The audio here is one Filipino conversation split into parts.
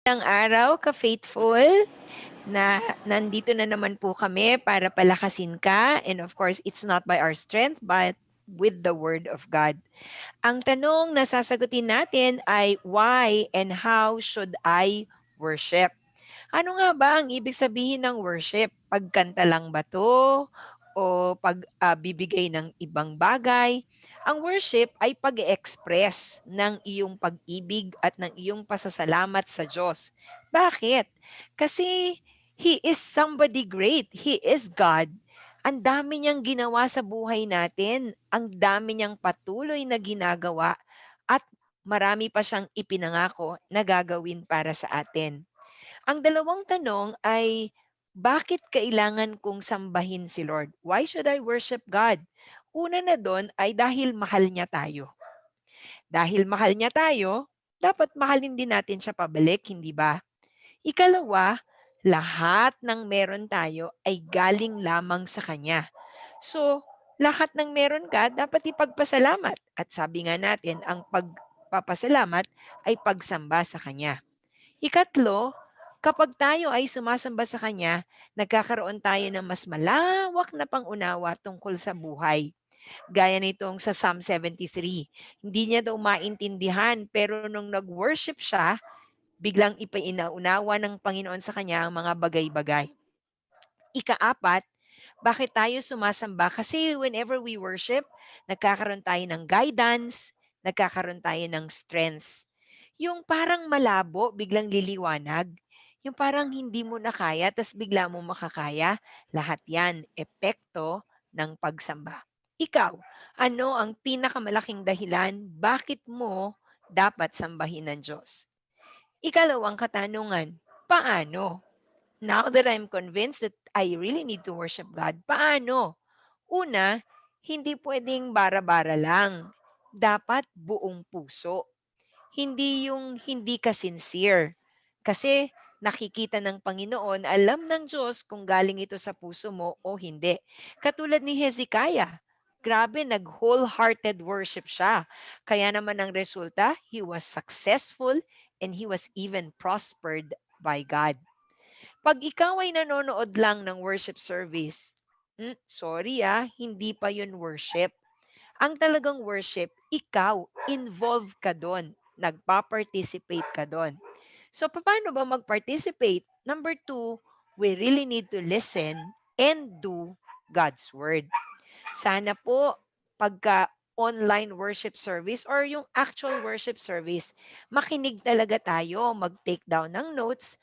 Magandang araw, ka-faithful, na nandito na naman po kami para palakasin ka. And of course, it's not by our strength, but with the Word of God. Ang tanong na sasagutin natin ay, why and how should I worship? Ano nga ba ang ibig sabihin ng worship? Pagkanta lang ba 'to o bibigay ng ibang bagay? Ang worship ay pag-e-express ng iyong pag-ibig at ng iyong pasasalamat sa Diyos. Bakit? Kasi He is somebody great. He is God. Ang dami niyang ginawa sa buhay natin, ang dami niyang patuloy na ginagawa at marami pa siyang ipinangako na gagawin para sa atin. Ang dalawang tanong ay, bakit kailangan kong sambahin si Lord? Why should I worship God? Una na doon ay dahil mahal niya tayo. Dahil mahal niya tayo, dapat mahalin din natin siya pabalik, hindi ba? Ikalawa, lahat ng meron tayo ay galing lamang sa Kanya. So, lahat ng meron ka, dapat ipagpasalamat. At sabi nga natin, ang pagpapasalamat ay pagsamba sa Kanya. Ikatlo, kapag tayo ay sumasamba sa Kanya, nagkakaroon tayo ng mas malawak na pangunawa tungkol sa buhay. Gaya nitong sa Psalm 73. Hindi niya daw maintindihan, pero nung nag-worship siya, biglang ipainaunawa ng Panginoon sa kanya ang mga bagay-bagay. Ikaapat, bakit tayo sumasamba? Kasi whenever we worship, nagkakaroon tayo ng guidance, nagkakaroon tayo ng strength. Yung parang malabo, biglang liliwanag. Yung parang hindi mo na kaya, tas bigla mo makakaya. Lahat yan, epekto ng pagsamba. Ikaw, ano ang pinakamalaking dahilan bakit mo dapat sambahin ng Diyos? Ikalawang katanungan, paano? Now that I'm convinced that I really need to worship God, paano? Una, hindi pwedeng bara-bara lang. Dapat buong puso. Hindi yung hindi ka sincere. Kasi nakikita ng Panginoon, alam ng Diyos kung galing ito sa puso mo o hindi. Katulad ni Hezekiah, grabe, nag-wholehearted worship siya. Kaya naman ang resulta, he was successful and he was even prospered by God. Pag ikaw ay nanonood lang ng worship service, sorry hindi pa yun worship. Ang talagang worship, ikaw, involved ka doon. Nagpa-participate ka doon. So, paano ba mag-participate? Number two, we really need to listen and do God's Word. Sana po, pagka online worship service or yung actual worship service, makinig talaga tayo, mag-take down ng notes.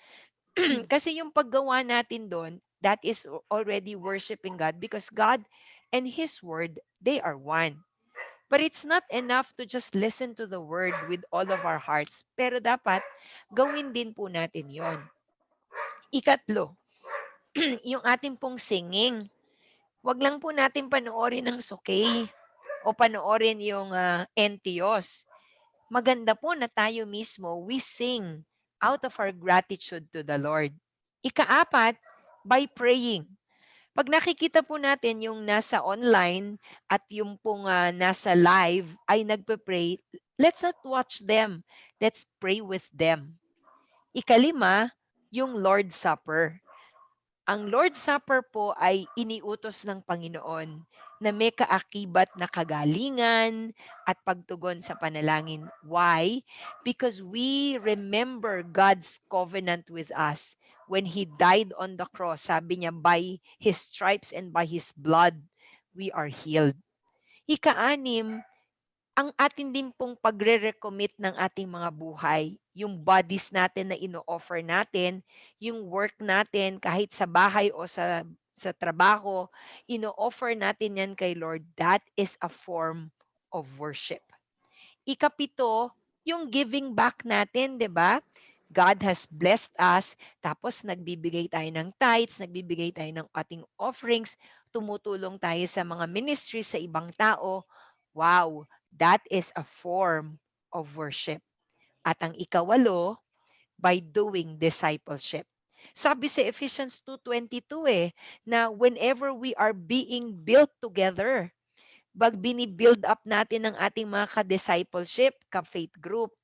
Kasi yung paggawa natin doon, that is already worshiping God because God and His Word, they are one. But it's not enough to just listen to the word with all of our hearts. Pero dapat, gawin din po natin yon. Ikatlo, yung ating pong singing. Wag lang po natin panoorin ng sukay o panoorin yung NTOs. Maganda po na tayo mismo, we sing out of our gratitude to the Lord. Ikaapat, by praying. Pag nakikita po natin yung nasa online at yung pong nasa live ay nagpe-pray, let's not watch them. Let's pray with them. Ikalima, yung Lord's Supper. Ang Lord's Supper po ay iniutos ng Panginoon na may kaakibat na kagalingan at pagtugon sa panalangin. Why? Because we remember God's covenant with us. When He died on the cross, sabi niya, by His stripes and by His blood, we are healed. Ika-anim, ang atin din pong pagre-recommit ng ating mga buhay, yung bodies natin na ino-offer natin, yung work natin kahit sa bahay o sa trabaho, ino-offer natin yan kay Lord, that is a form of worship. Ikapito, yung giving back natin, 'di ba? God has blessed us, tapos nagbibigay tayo ng tithes, nagbibigay tayo ng ating offerings, tumutulong tayo sa mga ministries sa ibang tao. Wow, that is a form of worship. At ang ikawalo, by doing discipleship. Sabi sa Ephesians 2:22 na whenever we are being built together, bini-build up natin ang ating mga ka-discipleship, ka-faith group,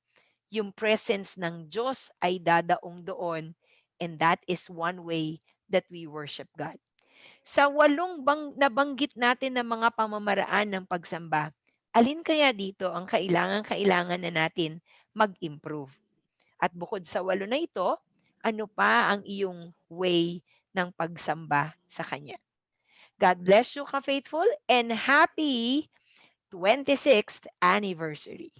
yung presence ng Diyos ay dadaong doon, and that is one way that we worship God. Sa 8 nabanggit natin na mga pamamaraan ng pagsamba, alin kaya dito ang kailangan-kailangan na natin mag-improve? At bukod sa 8 na ito, ano pa ang iyong way ng pagsamba sa Kanya? God bless you, ka-faithful, and happy 26th anniversary.